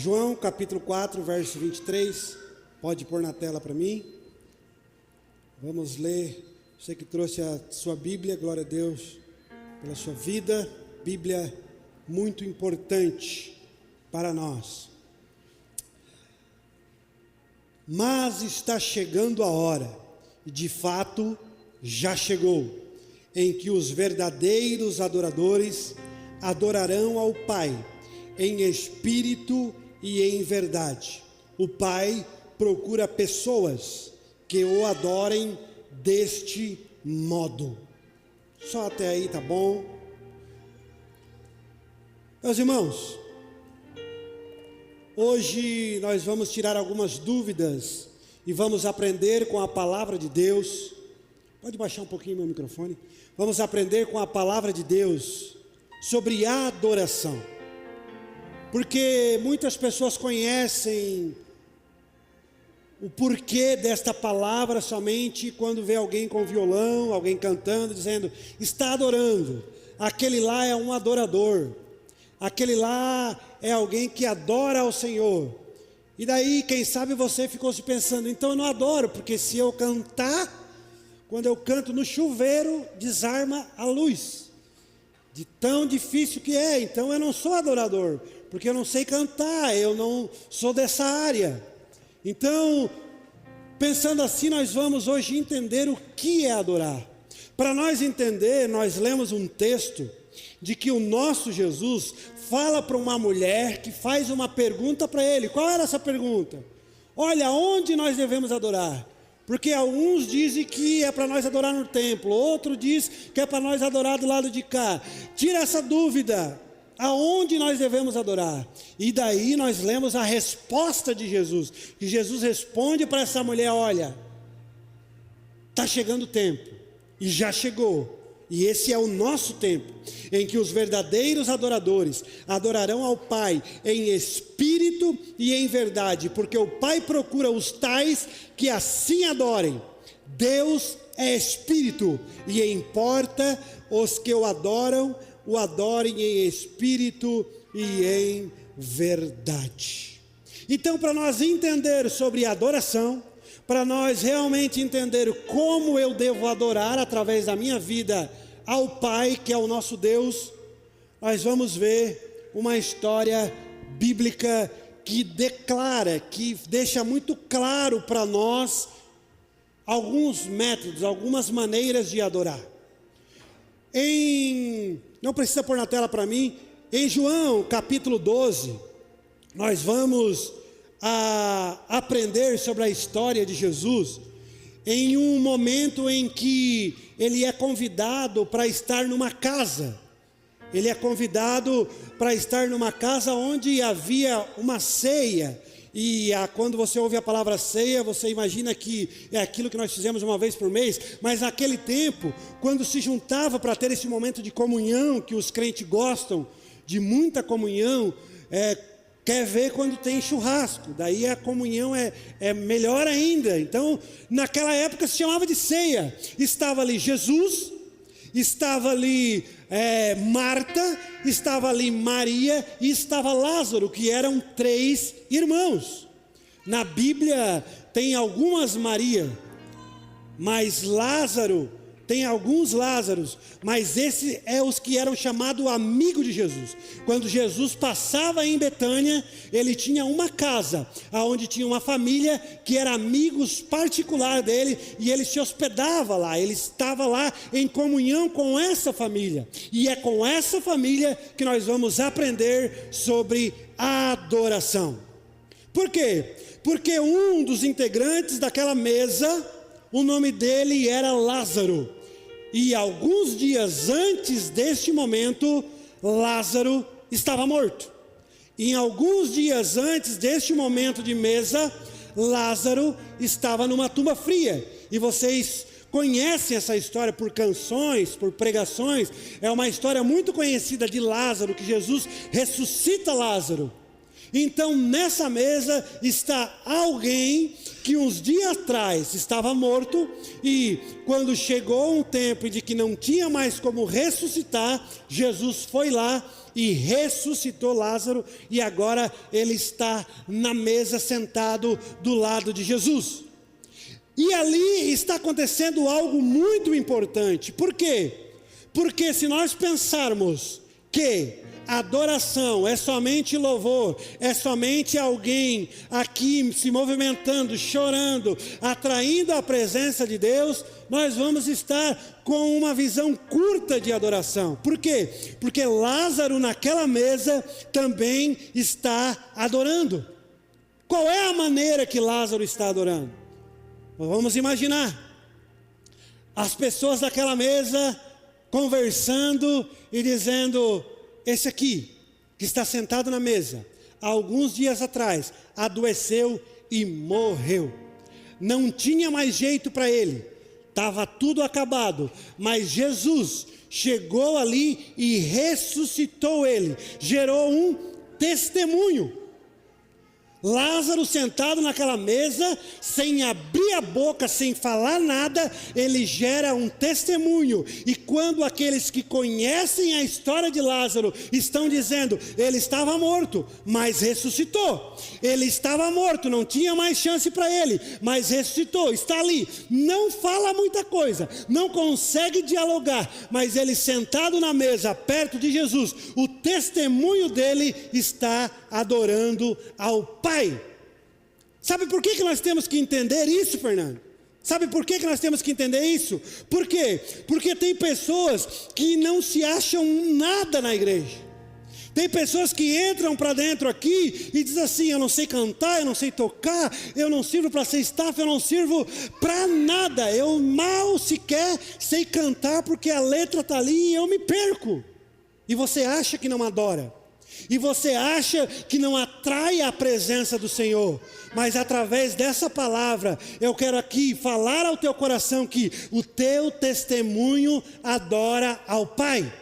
João capítulo 4, verso 23, pode pôr na tela para mim. Vamos ler. Você que trouxe a sua Bíblia, glória a Deus pela sua vida. Bíblia muito importante para nós. Mas está chegando a hora, e de fato já chegou, em que os verdadeiros adoradores adorarão ao Pai em espírito e em verdade. O Pai procura pessoas que o adorem deste modo. Só até aí, tá bom? Meus irmãos, hoje nós vamos tirar algumas dúvidas e vamos aprender com a palavra de Deus. Pode baixar um pouquinho meu microfone. Vamos aprender com a palavra de Deus sobre a adoração. Porque muitas pessoas conhecem o porquê desta palavra somente quando vê alguém com violão, alguém cantando, dizendo, está adorando. Aquele lá é um adorador. Aquele lá é alguém que adora ao Senhor. E daí, quem sabe você ficou se pensando, então eu não adoro, porque se eu cantar, quando eu canto no chuveiro, desarma a luz. De tão difícil que é, então eu não sou adorador, porque eu não sei cantar, eu não sou dessa área. Então, pensando assim, nós vamos hoje entender o que é adorar. Para nós entender, nós lemos um texto de que o nosso Jesus fala para uma mulher que faz uma pergunta para ele. Qual era essa pergunta? Olha, onde nós devemos adorar? Porque alguns dizem que é para nós adorar no templo, outro diz que é para nós adorar do lado de cá. Tira essa dúvida, aonde nós devemos adorar? E daí nós lemos a resposta de Jesus, que Jesus responde para essa mulher, olha, está chegando o tempo, e já chegou. E esse é o nosso tempo, em que os verdadeiros adoradores adorarão ao Pai em espírito e em verdade, porque o Pai procura os tais que assim adorem. Deus é espírito, e importa os que o adorem em espírito e em verdade. Então, para nós entender sobre adoração, para nós realmente entender como eu devo adorar através da minha vida ao Pai, que é o nosso Deus, nós vamos ver uma história bíblica que declara, que deixa muito claro para nós alguns métodos, algumas maneiras de adorar. Não precisa pôr na tela para mim, em João capítulo 12, nós vamos aprender sobre a história de Jesus, em um momento em que ele é convidado para estar numa casa. Ele é convidado para estar numa casa onde havia uma ceia. E quando você ouve a palavra ceia, você imagina que é aquilo que nós fizemos uma vez por mês. Mas naquele tempo, quando se juntava para ter esse momento de comunhão, que os crentes gostam de muita comunhão, quer ver quando tem churrasco, daí a comunhão é melhor ainda. Então, naquela época se chamava de ceia. Estava ali Jesus, estava ali Marta, estava ali Maria e estava Lázaro, que eram 3 irmãos. Na Bíblia tem algumas Maria, mas Lázaro, tem alguns Lázaros, mas esses é os que eram chamados amigos de Jesus. Quando Jesus passava em Betânia, ele tinha uma casa, onde tinha uma família que era amigos particular dele, e ele se hospedava lá, ele estava lá em comunhão com essa família. E é com essa família que nós vamos aprender sobre adoração. Por quê? Porque um dos integrantes daquela mesa, o nome dele era Lázaro. E alguns dias antes deste momento, Lázaro estava morto. E alguns dias antes deste momento de mesa, Lázaro estava numa tumba fria. E vocês conhecem essa história por canções, por pregações. É uma história muito conhecida de Lázaro, que Jesus ressuscita Lázaro. Então nessa mesa está alguém que uns dias atrás estava morto, e quando chegou um tempo de que não tinha mais como ressuscitar, Jesus foi lá e ressuscitou Lázaro, e agora ele está na mesa sentado do lado de Jesus. E ali está acontecendo algo muito importante. Por quê? Porque se nós pensarmos que adoração é somente louvor, é somente alguém aqui se movimentando, chorando, atraindo a presença de Deus, nós vamos estar com uma visão curta de adoração. Por quê? Porque Lázaro naquela mesa também está adorando. Qual é a maneira que Lázaro está adorando? Vamos imaginar as pessoas daquela mesa conversando e dizendo: esse aqui, que está sentado na mesa, há alguns dias atrás, adoeceu e morreu. Não tinha mais jeito para ele, estava tudo acabado, mas Jesus chegou ali e ressuscitou ele, gerou um testemunho. Lázaro sentado naquela mesa, sem abrir a boca, sem falar nada, ele gera um testemunho. E quando aqueles que conhecem a história de Lázaro estão dizendo: ele estava morto, mas ressuscitou. Ele estava morto, não tinha mais chance para ele, mas ressuscitou, está ali. Não fala muita coisa, não consegue dialogar, mas ele sentado na mesa, perto de Jesus, o testemunho dele está adorando ao Pai. Sabe por que nós temos que entender isso, Fernando? Sabe por que nós temos que entender isso? Por quê? Porque tem pessoas que não se acham nada na igreja. Tem pessoas que entram para dentro aqui e dizem assim: eu não sei cantar, eu não sei tocar, eu não sirvo para ser staff, eu não sirvo para nada, eu mal sequer sei cantar porque a letra está ali e eu me perco. E você acha que não adora? E você acha que não atrai a presença do Senhor? Mas através dessa palavra, eu quero aqui falar ao teu coração que o teu testemunho adora ao Pai.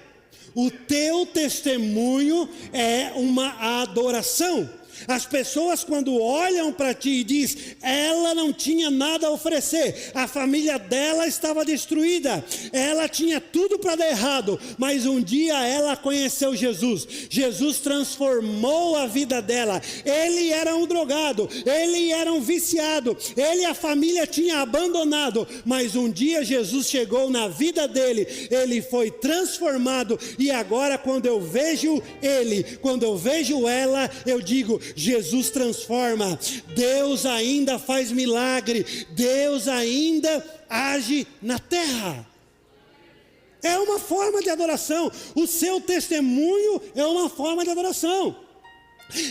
O teu testemunho é uma adoração. As pessoas quando olham para ti e dizem: ela não tinha nada a oferecer, a família dela estava destruída, ela tinha tudo para dar errado, mas um dia ela conheceu Jesus, Jesus transformou a vida dela. Ele era um drogado, ele era um viciado, ele e a família tinha abandonado, mas um dia Jesus chegou na vida dele, ele foi transformado, e agora quando eu vejo ele, quando eu vejo ela, eu digo: Jesus transforma, Deus ainda faz milagre, Deus ainda age na terra. É uma forma de adoração, o seu testemunho é uma forma de adoração.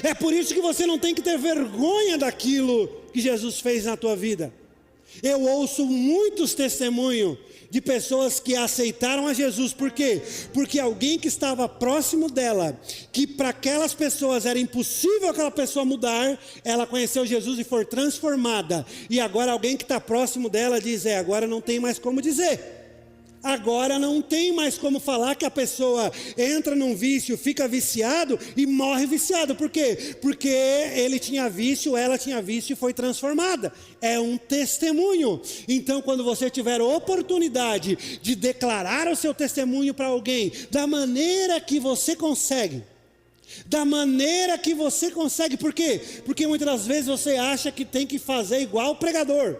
É por isso que você não tem que ter vergonha daquilo que Jesus fez na tua vida. Eu ouço muitos testemunhos de pessoas que aceitaram a Jesus. Por quê? Porque alguém que estava próximo dela, que para aquelas pessoas era impossível aquela pessoa mudar, ela conheceu Jesus e foi transformada. E agora alguém que está próximo dela diz: agora não tem mais como dizer. Agora não tem mais como falar que a pessoa entra num vício, fica viciado e morre viciado. Por quê? Porque ele tinha vício, ela tinha vício e foi transformada. É um testemunho. Então quando você tiver oportunidade de declarar o seu testemunho para alguém, da maneira que você consegue, por quê? Porque muitas das vezes você acha que tem que fazer igual o pregador,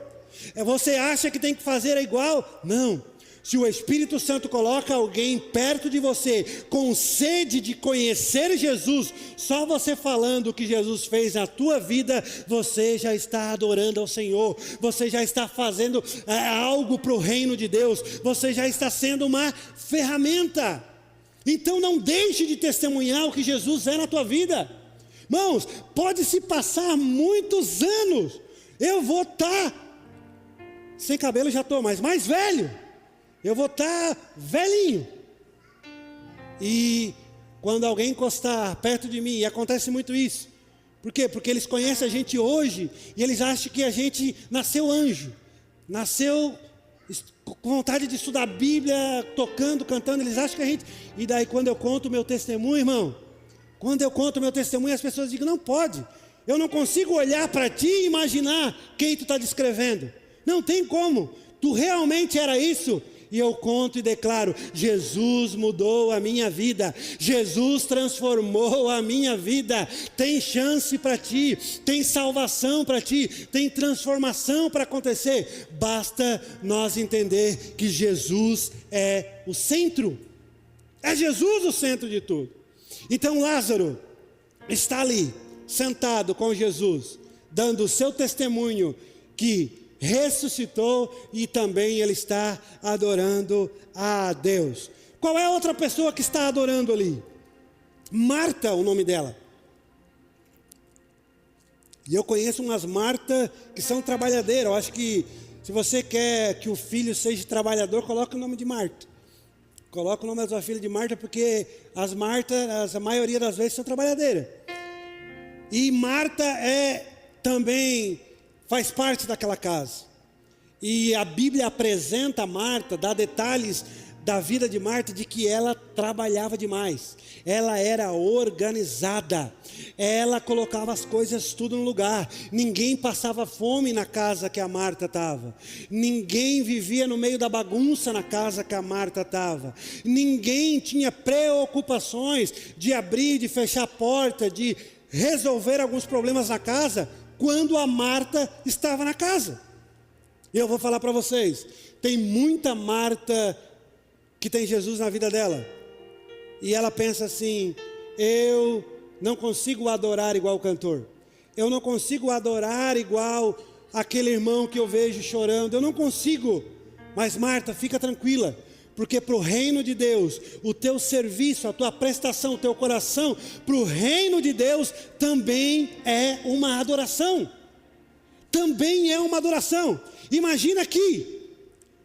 você acha que tem que fazer igual, não. Se o Espírito Santo coloca alguém perto de você com sede de conhecer Jesus, só você falando o que Jesus fez na tua vida, você já está adorando ao Senhor, você já está fazendo algo para o reino de Deus, você já está sendo uma ferramenta. Então não deixe de testemunhar o que Jesus é na tua vida. Irmãos, pode se passar muitos anos, eu vou estar, sem cabelo já estou, mas mais velho. Eu vou estar velhinho. E quando alguém encostar perto de mim, e acontece muito isso. Por quê? Porque eles conhecem a gente hoje e eles acham que a gente nasceu anjo. Nasceu com vontade de estudar a Bíblia, tocando, cantando. Eles acham que a gente... E daí quando eu conto o meu testemunho, irmão, quando eu conto o meu testemunho, as pessoas dizem: não pode. Eu não consigo olhar para ti e imaginar quem tu está descrevendo. Não tem como. Tu realmente era isso. e eu conto e declaro: Jesus mudou a minha vida, Jesus transformou a minha vida. Tem chance para ti, tem salvação para ti, tem transformação para acontecer. Basta nós entender que Jesus é o centro, é Jesus o centro de tudo. Então Lázaro está ali, sentado com Jesus, dando o seu testemunho que ressuscitou, e também ele está adorando a Deus. Qual é a outra pessoa que está adorando ali? Marta, o nome dela. E eu conheço umas Marta que são trabalhadeiras. Eu acho que se você quer que o filho seja trabalhador, coloque o nome de Marta. Coloca o nome da sua filha de Marta, porque as Martas, a maioria das vezes, são trabalhadeiras. E Marta também faz parte daquela casa. E a Bíblia apresenta Marta, dá detalhes da vida de Marta, de que ela trabalhava demais. Ela era organizada. Ela colocava as coisas tudo no lugar. Ninguém passava fome na casa que a Marta estava. Ninguém vivia no meio da bagunça na casa que a Marta estava. Ninguém tinha preocupações de abrir, de fechar a porta, de resolver alguns problemas na casa, quando a Marta estava na casa. E eu vou falar para vocês, tem muita Marta que tem Jesus na vida dela, e ela pensa assim: eu não consigo adorar igual o cantor, eu não consigo adorar igual aquele irmão que eu vejo chorando, eu não consigo. Mas Marta, fica tranquila, porque para o reino de Deus, o teu serviço, a tua prestação, o teu coração, para o reino de Deus, também é uma adoração. Também é uma adoração. Imagina aqui,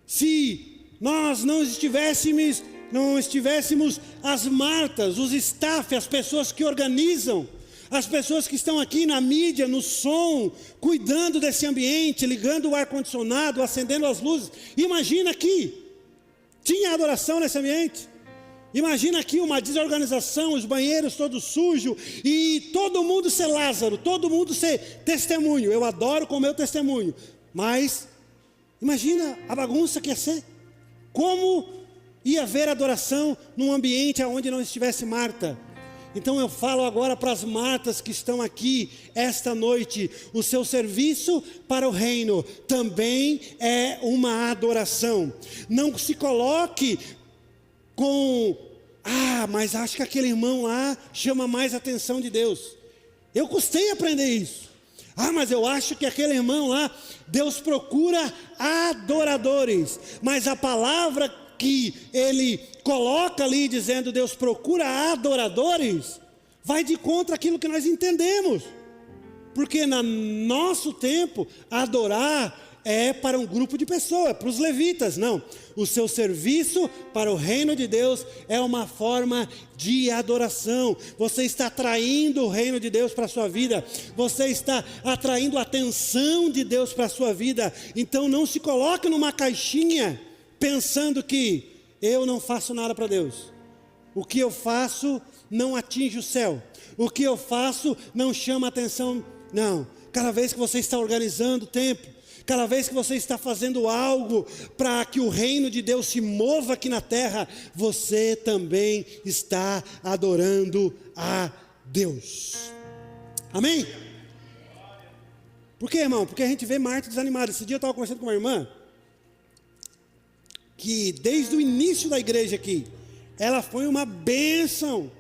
se nós não estivéssemos as Martas, os staff, as pessoas que organizam, as pessoas que estão aqui na mídia, no som, cuidando desse ambiente, ligando o ar-condicionado, acendendo as luzes. Imagina aqui, tinha adoração nesse ambiente? Imagina aqui uma desorganização, os banheiros todos sujos, e todo mundo ser Lázaro, todo mundo ser testemunho. Eu adoro com o meu testemunho, mas imagina a bagunça que ia ser. Como ia haver adoração num ambiente onde não estivesse Marta? Então eu falo agora para as Martas que estão aqui esta noite: o seu serviço para o reino também é uma adoração. Não se coloque com: mas acho que aquele irmão lá chama mais a atenção de Deus. Eu custei aprender isso. Mas eu acho que aquele irmão lá, Deus procura adoradores. Mas a palavra que ele coloca ali, dizendo Deus procura adoradores, vai de contra aquilo que nós entendemos. Porque no nosso tempo, adorar é para um grupo de pessoas, para os levitas. Não, o seu serviço para o reino de Deus é uma forma de adoração. Você está atraindo o reino de Deus para a sua vida, você está atraindo a atenção de Deus para a sua vida. Então não se coloque numa caixinha pensando que eu não faço nada para Deus, o que eu faço não atinge o céu, o que eu faço não chama atenção. Não, cada vez que você está organizando o tempo, cada vez que você está fazendo algo para que o reino de Deus se mova aqui na terra, você também está adorando a Deus. Amém? Por quê, irmão? Porque a gente vê Marta desanimada. Esse dia eu estava conversando com uma irmã, que desde o início da igreja aqui, ela foi uma bênção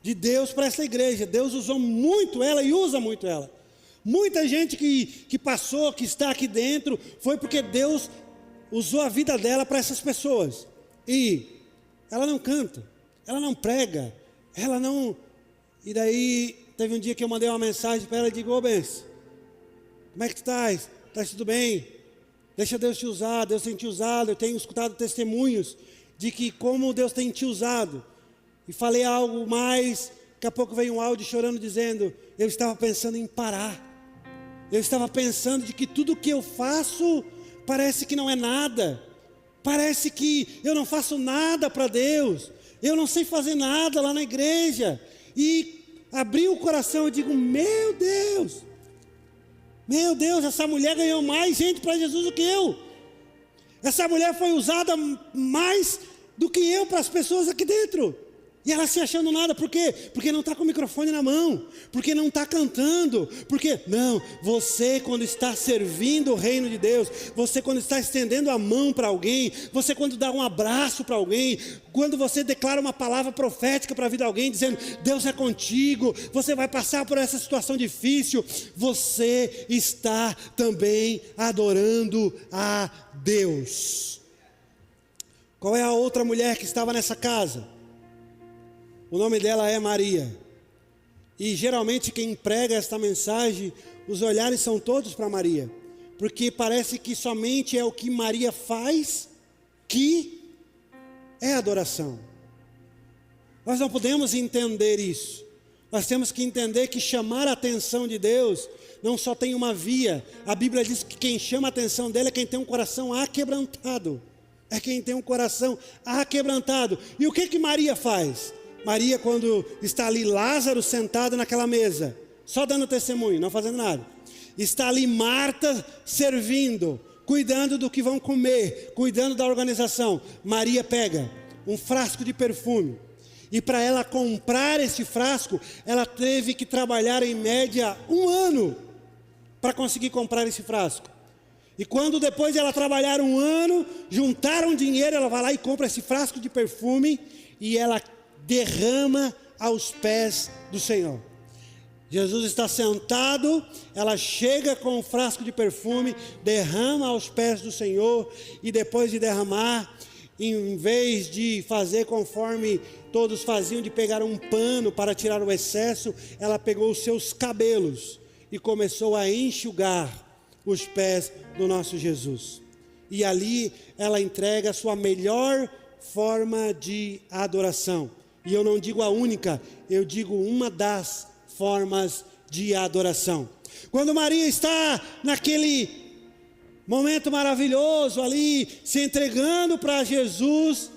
de Deus para essa igreja. Deus usou muito ela e usa muito ela. Muita gente que passou, que está aqui dentro, foi porque Deus usou a vida dela para essas pessoas. E ela não canta, ela não prega, ela não... E daí, teve um dia que eu mandei uma mensagem para ela e digo: ô Bens, como é que tu estás? Estás tudo bem? Deixa Deus te usar, Deus tem te usado. Eu tenho escutado testemunhos de que como Deus tem te usado. E falei algo mais, daqui a pouco veio um áudio chorando dizendo: eu estava pensando em parar. Eu estava pensando de que tudo que eu faço parece que não é nada. Parece que eu não faço nada para Deus. Eu não sei fazer nada lá na igreja. E abri o coração e digo: meu Deus, essa mulher ganhou mais gente para Jesus do que eu. Essa mulher foi usada mais do que eu para as pessoas aqui dentro. E ela se achando nada, por quê? Porque não está com o microfone na mão, porque não está cantando, porque, não, você quando está servindo o reino de Deus, você quando está estendendo a mão para alguém, você quando dá um abraço para alguém, quando você declara uma palavra profética para a vida de alguém, dizendo, Deus é contigo, você vai passar por essa situação difícil, você está também adorando a Deus. Qual é a outra mulher que estava nessa casa? O nome dela é Maria. E geralmente quem prega esta mensagem, os olhares são todos para Maria. Porque parece que somente é o que Maria faz que é adoração. Nós não podemos entender isso. Nós temos que entender que chamar a atenção de Deus não só tem uma via. A Bíblia diz que quem chama a atenção dele é quem tem um coração aquebrantado. É quem tem um coração aquebrantado. E o que Maria faz? Maria, quando está ali Lázaro sentado naquela mesa, só dando testemunho, não fazendo nada. Está ali Marta servindo, cuidando do que vão comer, cuidando da organização. Maria pega um frasco de perfume. E para ela comprar esse frasco, ela teve que trabalhar em média 1 ano para conseguir comprar esse frasco. E quando depois de ela trabalhar 1 ano, juntaram dinheiro, ela vai lá e compra esse frasco de perfume e ela derrama aos pés do Senhor. Jesus está sentado, ela chega com um frasco de perfume, derrama aos pés do Senhor, e depois de derramar, em vez de fazer conforme todos faziam, de pegar um pano para tirar o excesso, ela pegou os seus cabelos e começou a enxugar os pés do nosso Jesus. E ali ela entrega a sua melhor forma de adoração. E eu não digo a única, eu digo uma das formas de adoração. Quando Maria está naquele momento maravilhoso ali, se entregando para Jesus,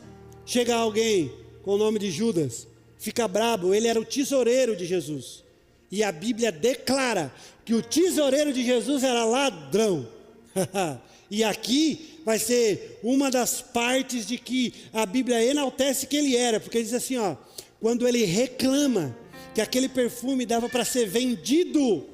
chega alguém com o nome de Judas, fica brabo, ele era o tesoureiro de Jesus. E a Bíblia declara que o tesoureiro de Jesus era ladrão. E aqui vai ser uma das partes de que a Bíblia enaltece que ele era, porque diz assim, ó, quando ele reclama que aquele perfume dava para ser vendido,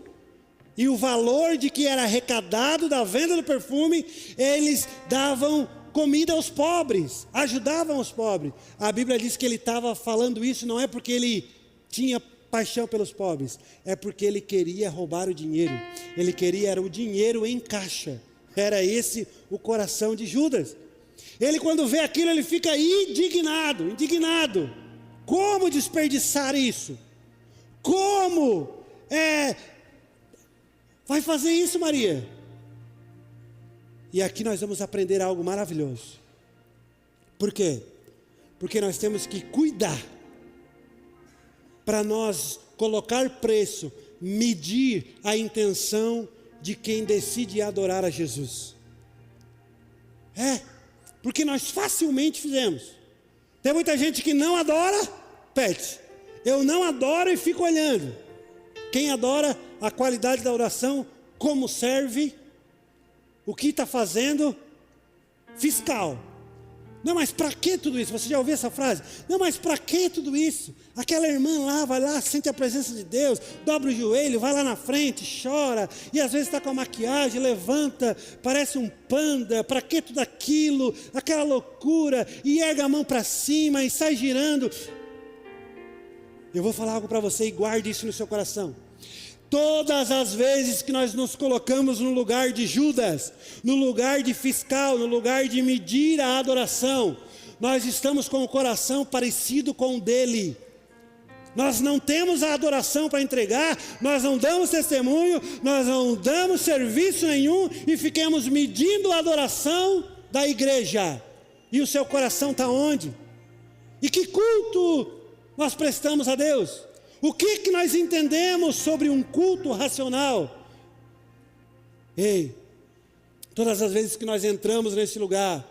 e o valor de que era arrecadado da venda do perfume, eles davam comida aos pobres, ajudavam os pobres. A Bíblia diz que ele estava falando isso, não é porque ele tinha paixão pelos pobres, é porque ele queria roubar o dinheiro, ele queria era o dinheiro em caixa. Era esse o coração de Judas. Ele quando vê aquilo, ele fica indignado. Como desperdiçar isso? Como vai fazer isso, Maria? E aqui nós vamos aprender algo maravilhoso. Por quê? Porque nós temos que cuidar para nós colocar preço, medir a intenção de quem decide adorar a Jesus. Porque nós facilmente fizemos. Tem muita gente que não adora, pede. Eu não adoro e fico olhando. Quem adora, a qualidade da oração, como serve, o que está fazendo, fiscal. Não, mas para que tudo isso? Você já ouviu essa frase? Não, mas para que tudo isso? Aquela irmã lá, vai lá, sente a presença de Deus, dobra o joelho, vai lá na frente, chora, e às vezes está com a maquiagem, levanta, parece um panda, para que tudo aquilo, aquela loucura, e erga a mão para cima e sai girando. Eu vou falar algo para você e guarde isso no seu coração. Todas as vezes que nós nos colocamos no lugar de Judas, no lugar de fiscal, no lugar de medir a adoração, nós estamos com o coração parecido com o dele. Nós não temos a adoração para entregar, nós não damos testemunho, nós não damos serviço nenhum e ficamos medindo a adoração da igreja. E o seu coração está onde? E que culto nós prestamos a Deus? O que nós entendemos sobre um culto racional? Todas as vezes que nós entramos nesse lugar,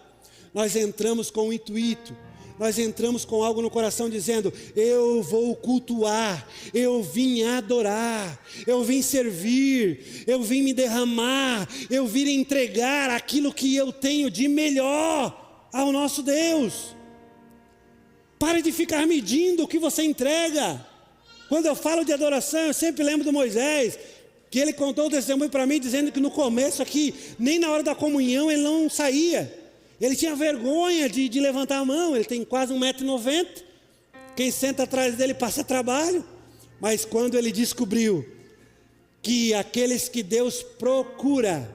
nós entramos com o intuito nós entramos com algo no coração dizendo: eu vou cultuar, eu vim adorar, eu vim servir, eu vim me derramar, eu vim entregar aquilo que eu tenho de melhor ao nosso Deus. Pare de ficar medindo o que você entrega. Quando eu falo de adoração, eu sempre lembro do Moisés, que ele contou o testemunho para mim, dizendo que no começo aqui, nem na hora da comunhão ele não saía. Ele tinha vergonha de levantar a mão, ele tem quase 1,90 m, quem senta atrás dele passa trabalho. Mas quando ele descobriu que aqueles que Deus procura,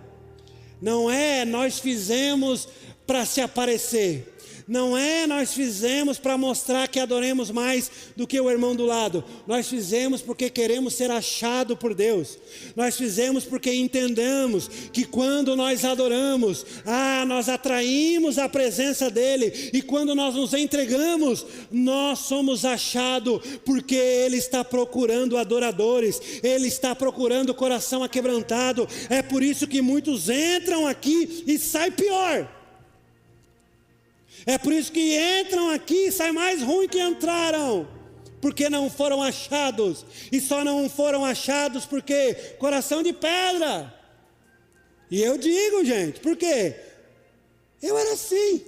não é nós fizemos para se aparecer, não é nós fizemos para mostrar que adoremos mais do que o irmão do lado. Nós fizemos porque queremos ser achado por Deus. Nós fizemos porque entendemos que quando nós adoramos, nós atraímos a presença dEle. E quando nós nos entregamos, nós somos achados, porque Ele está procurando adoradores. Ele está procurando coração aquebrantado. É por isso que muitos entram aqui e saem pior. É por isso que entram aqui e saem mais ruim que entraram, porque não foram achados. E só não foram achados porque coração de pedra. E eu digo, gente, por quê? Eu era assim,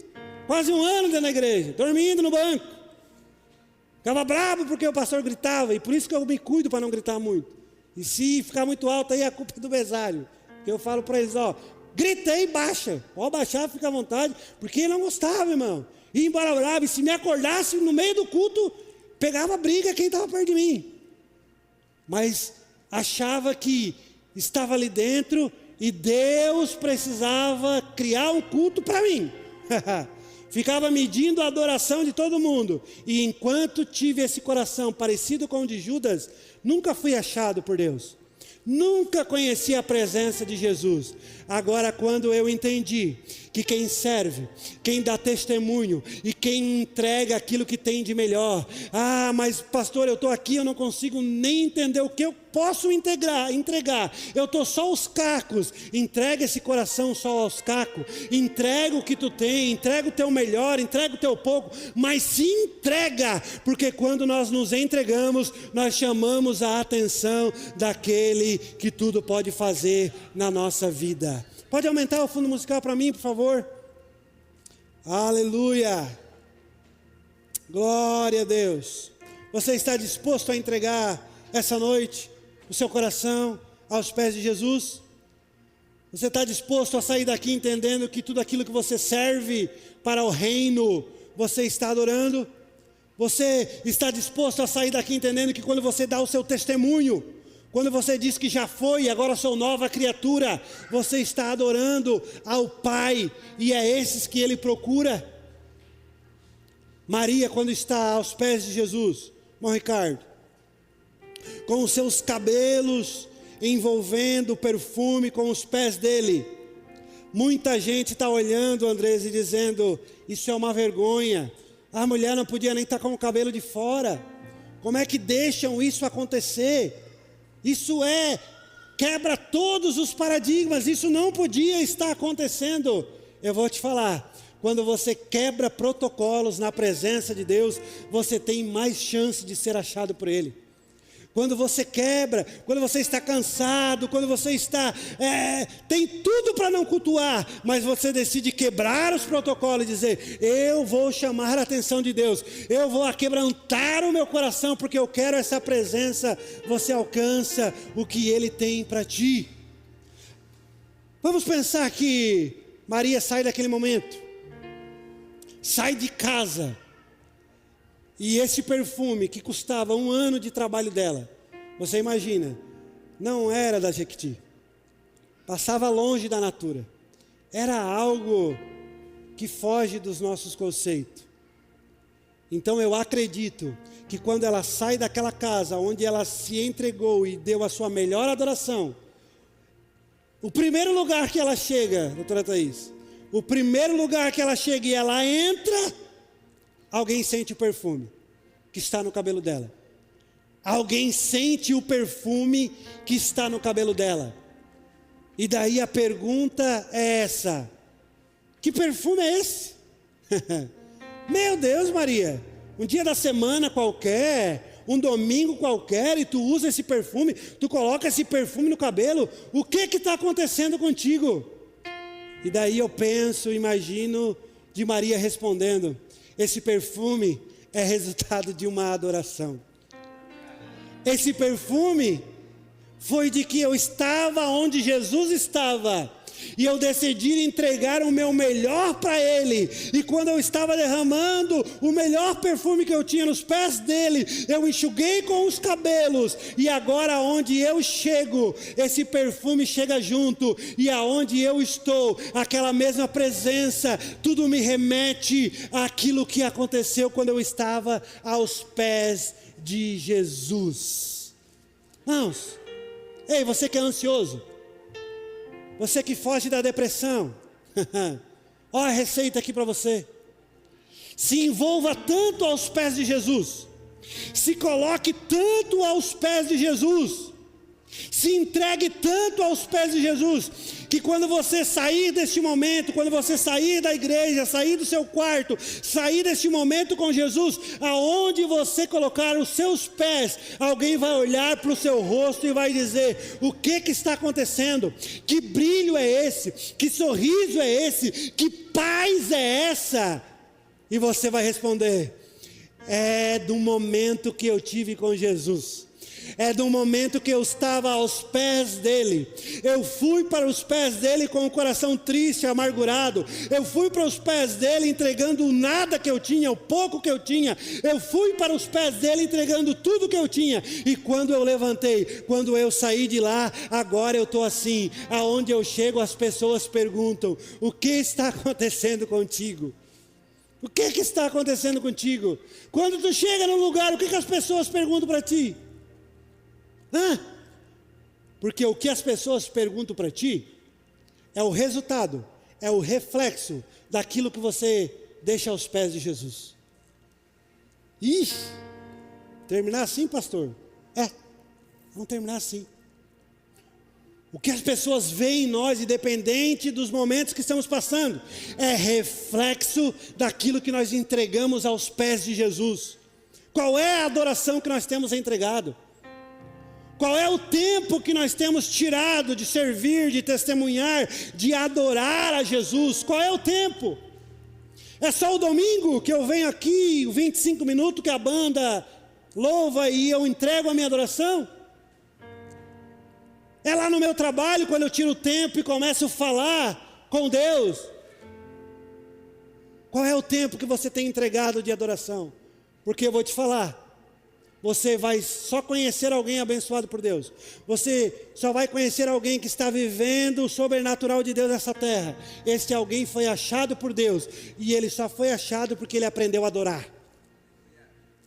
quase 1 ano dentro da igreja, dormindo no banco. Ficava bravo porque o pastor gritava, e por isso que eu me cuido para não gritar muito. E se ficar muito alto aí, a culpa é do mesário. Que eu falo para eles, grita aí, baixa. Pode baixar, fica à vontade. Porque ele não gostava, irmão. Ia embora bravo. E se me acordasse no meio do culto, pegava briga quem estava perto de mim. Mas achava que estava ali dentro e Deus precisava criar um culto para mim. Ficava medindo a adoração de todo mundo. E enquanto tive esse coração parecido com o de Judas, nunca fui achado por Deus. Nunca conheci a presença de Jesus. Agora, quando eu entendi que quem serve, quem dá testemunho e quem entrega aquilo que tem de melhor. Mas pastor, eu estou aqui, eu não consigo nem entender o que eu posso entregar. Eu estou só aos cacos. Entrega esse coração só aos cacos. Entrega o que tu tem, entrega o teu melhor, entrega o teu pouco, mas se entrega, porque quando nós nos entregamos, nós chamamos a atenção daquele que tudo pode fazer na nossa vida. Pode aumentar o fundo musical para mim, por favor? Aleluia! Glória a Deus! Você está disposto a entregar essa noite o seu coração aos pés de Jesus? Você está disposto a sair daqui entendendo que tudo aquilo que você serve para o reino, você está adorando? Você está disposto a sair daqui entendendo que quando você dá o seu testemunho, quando você diz que já foi, agora sou nova criatura, você está adorando ao Pai, e é esses que Ele procura? Maria, quando está aos pés de Jesus, irmão Ricardo, com os seus cabelos envolvendo o perfume com os pés dele, muita gente está olhando, Andrés, e dizendo: isso é uma vergonha, a mulher não podia nem estar com o cabelo de fora, como é que deixam isso acontecer? Isso quebra todos os paradigmas, isso não podia estar acontecendo. Eu vou te falar, quando você quebra protocolos na presença de Deus, você tem mais chance de ser achado por Ele. Quando você quebra, quando você está cansado, quando você está, tem tudo para não cultuar, mas você decide quebrar os protocolos e dizer: eu vou chamar a atenção de Deus, eu vou aquebrantar o meu coração, porque eu quero essa presença. Você alcança o que Ele tem para ti. Vamos pensar que Maria sai daquele momento, sai de casa, e esse perfume que custava 1 ano de trabalho dela, você imagina, não era da Jequiti, passava longe da Natura, era algo que foge dos nossos conceitos. Então eu acredito que quando ela sai daquela casa, onde ela se entregou e deu a sua melhor adoração, o primeiro lugar que ela chega, doutora Thaís, o primeiro lugar que ela chega e ela entra, alguém sente o perfume que está no cabelo dela. Alguém sente o perfume que está no cabelo dela. E daí a pergunta é essa: que perfume é esse? Meu Deus, Maria, um dia da semana qualquer, um domingo qualquer, e tu usa esse perfume, tu coloca esse perfume no cabelo, o que está acontecendo contigo? E daí eu penso, imagino de Maria respondendo: esse perfume é resultado de uma adoração. Esse perfume foi de que eu estava onde Jesus estava, e eu decidi entregar o meu melhor para Ele, e quando eu estava derramando o melhor perfume que eu tinha nos pés dele, eu enxuguei com os cabelos, e agora onde eu chego, esse perfume chega junto, e aonde eu estou, aquela mesma presença, tudo me remete àquilo que aconteceu quando eu estava aos pés de Jesus. Irmãos, ei, você que é ansioso, você que foge da depressão, olha a receita aqui para você. Se envolva tanto aos pés de Jesus, se coloque tanto aos pés de Jesus, se entregue tanto aos pés de Jesus, que quando você sair deste momento, quando você sair da igreja, sair do seu quarto, sair deste momento com Jesus, aonde você colocar os seus pés, alguém vai olhar para o seu rosto e vai dizer: o que está acontecendo? Que brilho é esse? Que sorriso é esse? Que paz é essa? E você vai responder: é do momento que eu tive com Jesus, é do momento que eu estava aos pés dele. Eu fui para os pés dele com o coração triste, amargurado. Eu fui para os pés dele entregando o nada que eu tinha, o pouco que eu tinha. Eu fui para os pés dele entregando tudo que eu tinha. E quando eu levantei, quando eu saí de lá, agora eu estou assim. Aonde eu chego, as pessoas perguntam: o que está acontecendo contigo? O que está acontecendo contigo? Quando tu chega num lugar, o que as pessoas perguntam para ti? Porque o que as pessoas perguntam para ti é o resultado, é o reflexo daquilo que você deixa aos pés de Jesus. Ixi, terminar assim, pastor? Vamos terminar assim. O que as pessoas veem em nós, independente dos momentos que estamos passando, é reflexo daquilo que nós entregamos aos pés de Jesus. Qual é a adoração que nós temos entregado? Qual é o tempo que nós temos tirado de servir, de testemunhar, de adorar a Jesus? Qual é o tempo? É só o domingo que eu venho aqui, 25 minutos que a banda louva e eu entrego a minha adoração? É lá no meu trabalho, quando eu tiro o tempo e começo a falar com Deus? Qual é o tempo que você tem entregado de adoração? Porque eu vou te falar, você vai só conhecer alguém abençoado por Deus. Você só vai conhecer alguém que está vivendo o sobrenatural de Deus nessa terra. Este alguém foi achado por Deus, e ele só foi achado porque ele aprendeu a adorar.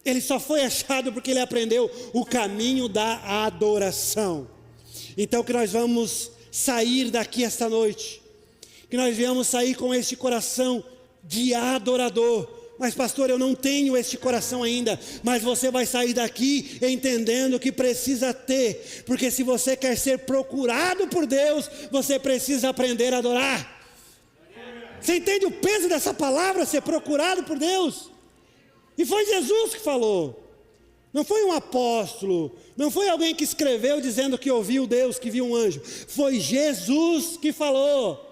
Ele só foi achado porque ele aprendeu o caminho da adoração. Então que nós vamos sair daqui esta noite, que nós viemos sair com este coração de adorador. Mas pastor, eu não tenho este coração ainda. Mas você vai sair daqui entendendo que precisa ter, porque se você quer ser procurado por Deus, você precisa aprender a adorar. Você entende o peso dessa palavra, ser procurado por Deus? E foi Jesus que falou, não foi um apóstolo, não foi alguém que escreveu dizendo que ouviu Deus, que viu um anjo. Foi Jesus que falou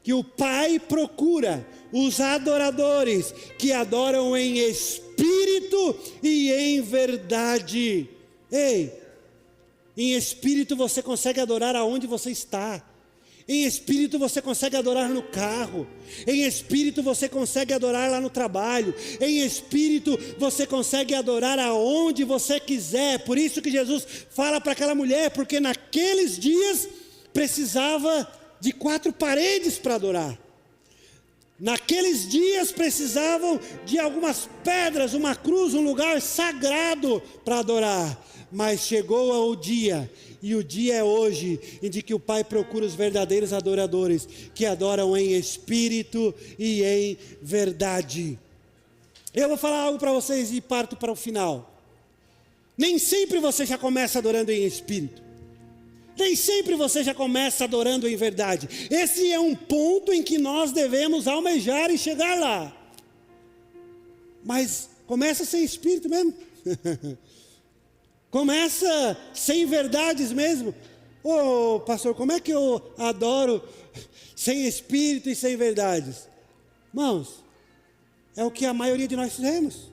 que o Pai procura os adoradores que adoram em espírito e em verdade. Ei, em espírito você consegue adorar aonde você está. Em espírito você consegue adorar no carro. Em espírito você consegue adorar lá no trabalho. Em espírito você consegue adorar aonde você quiser. Por isso que Jesus fala para aquela mulher, porque naqueles dias precisava de 4 paredes para adorar. Naqueles dias precisavam de algumas pedras, uma cruz, um lugar sagrado para adorar. Mas chegou o dia, e o dia é hoje, em que o Pai procura os verdadeiros adoradores, que adoram em espírito e em verdade. Eu vou falar algo para vocês e parto para o final. Nem sempre você já começa adorando em espírito. Nem sempre você já começa adorando em verdade. Esse é um ponto em que nós devemos almejar e chegar lá. Mas começa sem espírito mesmo. Começa sem verdades mesmo. Ô pastor, como é que eu adoro sem espírito e sem verdades? Irmãos, é o que a maioria de nós fizemos.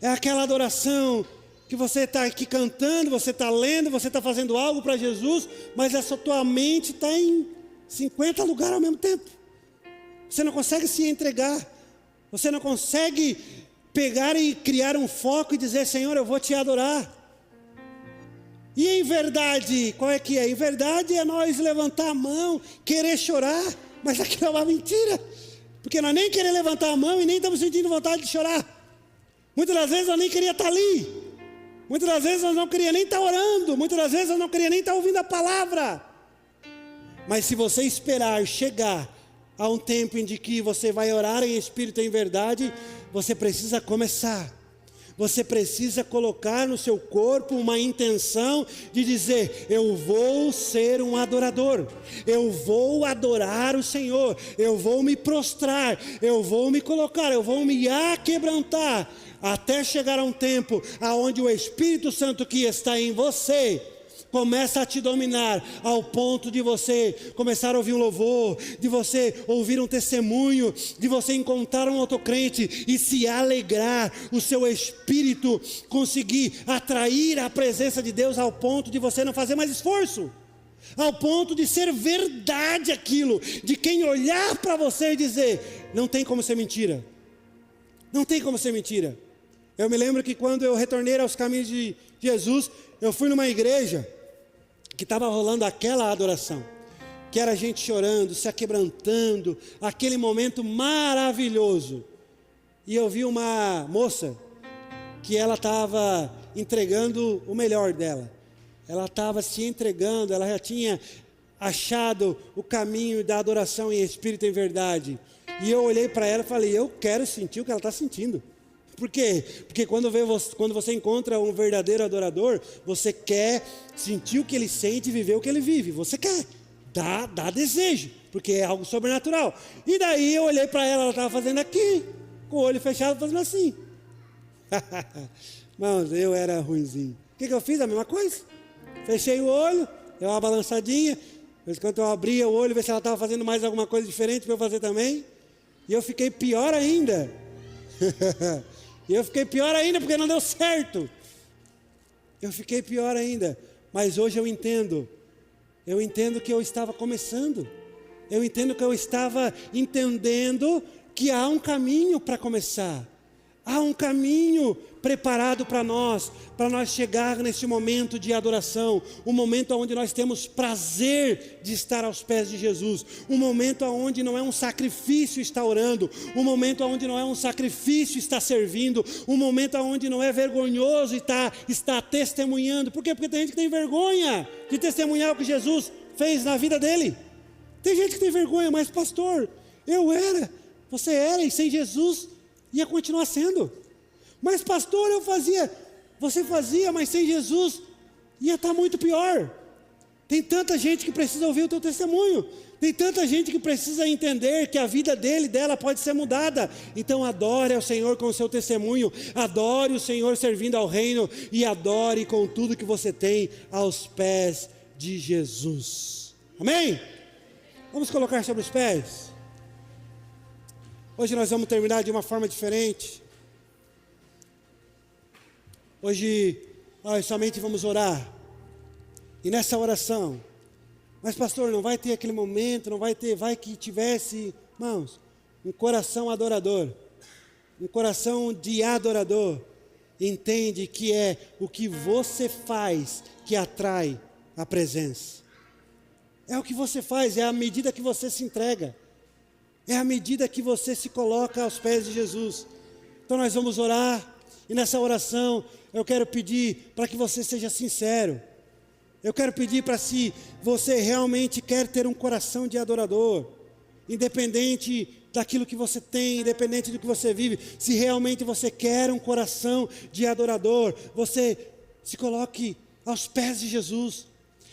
É aquela adoração que você está aqui cantando, você está lendo, você está fazendo algo para Jesus, mas essa tua mente está em 50 lugares ao mesmo tempo. Você não consegue se entregar. Você não consegue pegar e criar um foco e dizer: Senhor, eu vou te adorar. E em verdade, qual é que é? Em verdade é nós levantar a mão, querer chorar, mas aquilo é uma mentira. Porque nós nem queremos levantar a mão e nem estamos sentindo vontade de chorar. Muitas das vezes eu nem queria estar ali. Muitas das vezes eu não queria nem estar orando. Muitas das vezes eu não queria nem estar ouvindo a palavra. Mas se você esperar chegar a um tempo em que você vai orar em espírito e em verdade, você precisa começar. Você precisa colocar no seu corpo uma intenção de dizer: eu vou ser um adorador, eu vou adorar o Senhor, eu vou me prostrar, eu vou me colocar, eu vou me aquebrantar, até chegar a um tempo aonde o Espírito Santo que está em você começa a te dominar, ao ponto de você começar a ouvir um louvor, de você ouvir um testemunho, de você encontrar um outro crente e se alegrar, o seu espírito conseguir atrair a presença de Deus ao ponto de você não fazer mais esforço, ao ponto de ser verdade aquilo, de quem olhar para você e dizer: não tem como ser mentira, não tem como ser mentira. Eu me lembro que quando eu retornei aos caminhos de Jesus, eu fui numa igreja que estava rolando aquela adoração, que era a gente chorando, se aquebrantando, aquele momento maravilhoso. E eu vi uma moça que ela estava entregando o melhor dela, ela estava se entregando, ela já tinha achado o caminho da adoração em espírito e em verdade. E eu olhei para ela e falei: eu quero sentir o que ela está sentindo. Por quê? Porque quando você encontra um verdadeiro adorador, você quer sentir o que ele sente e viver o que ele vive. Você quer, dá desejo, porque é algo sobrenatural. E daí eu olhei para ela estava fazendo aqui, com o olho fechado, fazendo assim. Mano, eu era ruinzinho. O que eu fiz? A mesma coisa. Fechei o olho, dei uma balançadinha, mas quando eu abria o olho, ver se ela estava fazendo mais alguma coisa diferente para eu fazer também. E eu fiquei pior ainda. E eu fiquei pior ainda porque não deu certo. Eu fiquei pior ainda. Mas hoje eu entendo que eu estava começando. Eu entendo que eu estava entendendo que há um caminho para começar. Há um caminho preparado para nós chegar nesse momento de adoração, um momento onde nós temos prazer de estar aos pés de Jesus, um momento onde não é um sacrifício estar orando, um momento onde não é um sacrifício estar servindo, um momento onde não é vergonhoso estar testemunhando. Por quê? Porque tem gente que tem vergonha de testemunhar o que Jesus fez na vida dele. Tem gente que tem vergonha: mas pastor, você era, e sem Jesus ia continuar sendo. Mas pastor, você fazia, mas sem Jesus ia estar muito pior. Tem tanta gente que precisa ouvir o teu testemunho. Tem tanta gente que precisa entender que a vida dela pode ser mudada. Então adore ao Senhor com o seu testemunho, adore o Senhor servindo ao reino, e adore com tudo que você tem aos pés de Jesus. Amém? Vamos colocar sobre os pés. Hoje nós vamos terminar de uma forma diferente. Hoje nós somente vamos orar. E nessa oração, mas pastor, não vai ter aquele momento, vai que tivesse, irmãos, um coração adorador, um coração de adorador, entende que é o que você faz que atrai a presença. É o que você faz, é a medida que você se entrega. É à medida que você se coloca aos pés de Jesus. Então nós vamos orar, e nessa oração eu quero pedir para que você seja sincero. Eu quero pedir para se você realmente quer ter um coração de adorador, independente daquilo que você tem, independente do que você vive, se realmente você quer um coração de adorador, você se coloque aos pés de Jesus.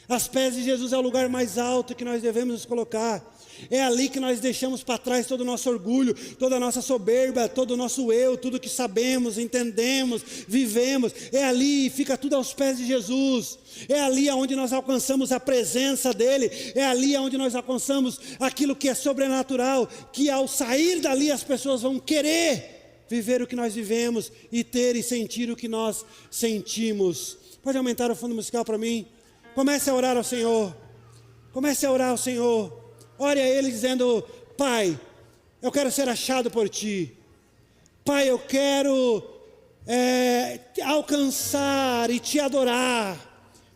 Aos pés de Jesus é o lugar mais alto que nós devemos nos colocar. É ali que nós deixamos para trás todo o nosso orgulho, toda a nossa soberba, todo o nosso eu, tudo que sabemos, entendemos, vivemos. É ali, fica tudo aos pés de Jesus. É ali onde nós alcançamos a presença dEle. É ali onde nós alcançamos aquilo que é sobrenatural, que ao sair dali as pessoas vão querer viver o que nós vivemos e ter e sentir o que nós sentimos. Pode aumentar o fundo musical para mim? Comece a orar ao Senhor. Comece a orar ao Senhor. Ore a Ele dizendo: Pai, eu quero ser achado por Ti. Pai, eu quero alcançar e Te adorar.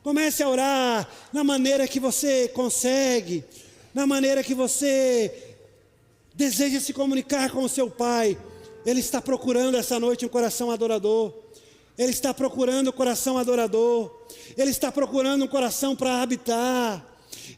Comece a orar na maneira que você consegue, na maneira que você deseja se comunicar com o seu Pai. Ele está procurando essa noite um coração adorador. Ele está procurando um coração adorador. Ele está procurando um coração para habitar.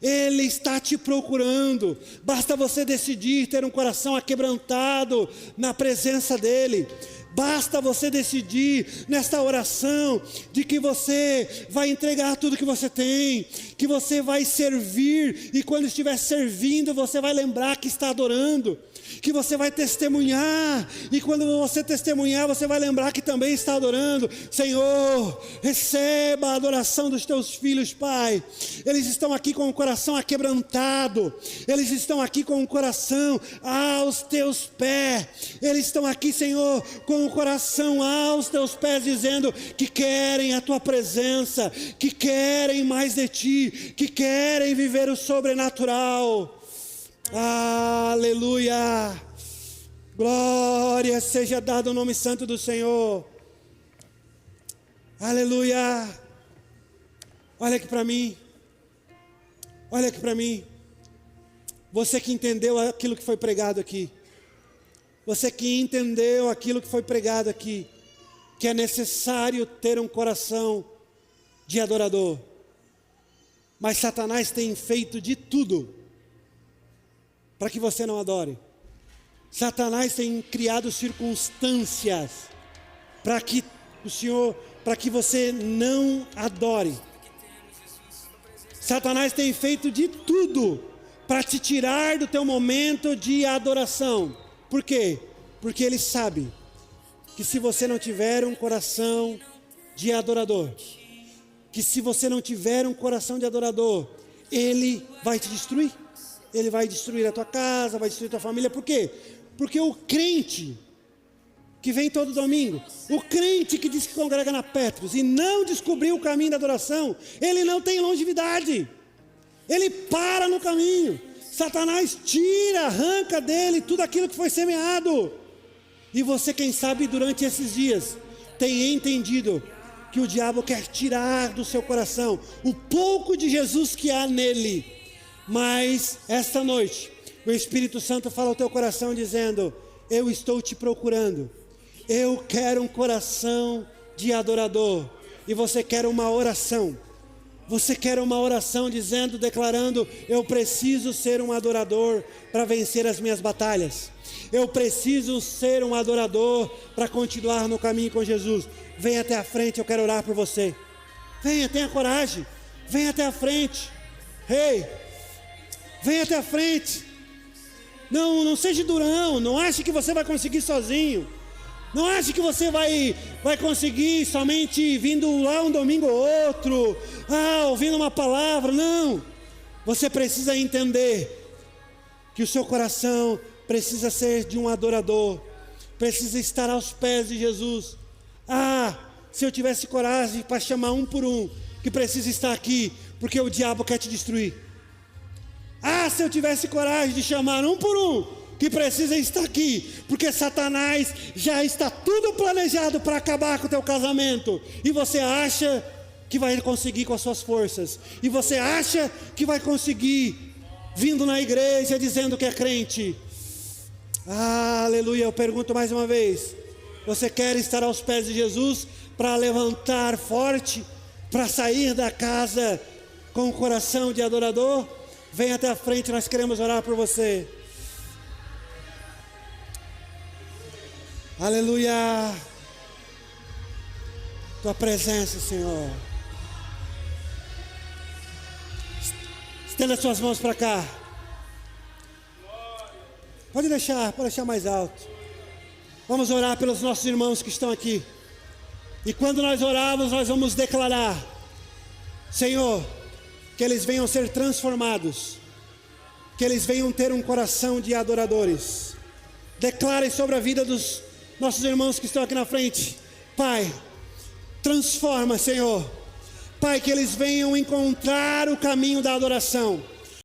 Ele está te procurando. Basta você decidir ter um coração aquebrantado na presença dEle. Basta você decidir nesta oração de que você vai entregar tudo que você tem, que você vai servir, e quando estiver servindo você vai lembrar que está adorando, que você vai testemunhar, e quando você testemunhar você vai lembrar que também está adorando. Senhor, receba a adoração dos teus filhos, Pai. Eles estão aqui com o coração aquebrantado, eles estão aqui com o coração aos teus pés, eles estão aqui, Senhor, com o coração aos teus pés, dizendo que querem a tua presença, que querem mais de ti, que querem viver o sobrenatural. Aleluia, glória seja dada ao nome santo do Senhor. Aleluia. Olha aqui para mim, olha aqui para mim. Você que entendeu aquilo que foi pregado aqui, você que entendeu aquilo que foi pregado aqui, que é necessário ter um coração de adorador, mas Satanás tem feito de tudo para que você não adore. Satanás tem criado circunstâncias para que você não adore. Satanás tem feito de tudo para te tirar do teu momento de adoração. Por quê? Porque ele sabe que se você não tiver um coração de adorador, que se você não tiver um coração de adorador, ele vai te destruir. Ele vai destruir a tua casa, vai destruir a tua família. Por quê? Porque o crente que vem todo domingo, o crente que diz que congrega na Petros e não descobriu o caminho da adoração, ele não tem longevidade. Ele para no caminho. Satanás tira, arranca dele tudo aquilo que foi semeado. E você, quem sabe, durante esses dias, tem entendido que o diabo quer tirar do seu coração o pouco de Jesus que há nele. Mas esta noite o Espírito Santo fala ao teu coração dizendo: eu estou te procurando, eu quero um coração de adorador. E você quer uma oração, você quer uma oração dizendo, declarando: eu preciso ser um adorador para vencer as minhas batalhas, eu preciso ser um adorador para continuar no caminho com Jesus. Venha até a frente, eu quero orar por você. Venha, tenha coragem, venha até a frente. Venha até a frente. Não seja durão. Não ache que você vai conseguir sozinho. Não ache que você vai conseguir somente vindo lá um domingo ou outro, ouvindo uma palavra. Não. Você precisa entender que o seu coração precisa ser de um adorador, precisa estar aos pés de Jesus. Se eu tivesse coragem para chamar um por um que precisa estar aqui, porque o diabo quer te destruir. Se eu tivesse coragem de chamar um por um que precisa estar aqui, porque Satanás já está tudo planejado para acabar com o teu casamento, e você acha que vai conseguir com as suas forças, e você acha que vai conseguir vindo na igreja dizendo que é crente. Aleluia. Eu pergunto mais uma vez: você quer estar aos pés de Jesus para levantar forte, para sair da casa com o coração de adorador? Vem até a frente, nós queremos orar por você. Aleluia. Tua presença, Senhor. Estenda suas mãos para cá. Pode deixar mais alto. Vamos orar pelos nossos irmãos que estão aqui. E quando nós orarmos, nós vamos declarar: Senhor, que eles venham ser transformados, que eles venham ter um coração de adoradores. Declarem sobre a vida dos nossos irmãos que estão aqui na frente. Pai, transforma, Senhor. Pai, que eles venham encontrar o caminho da adoração.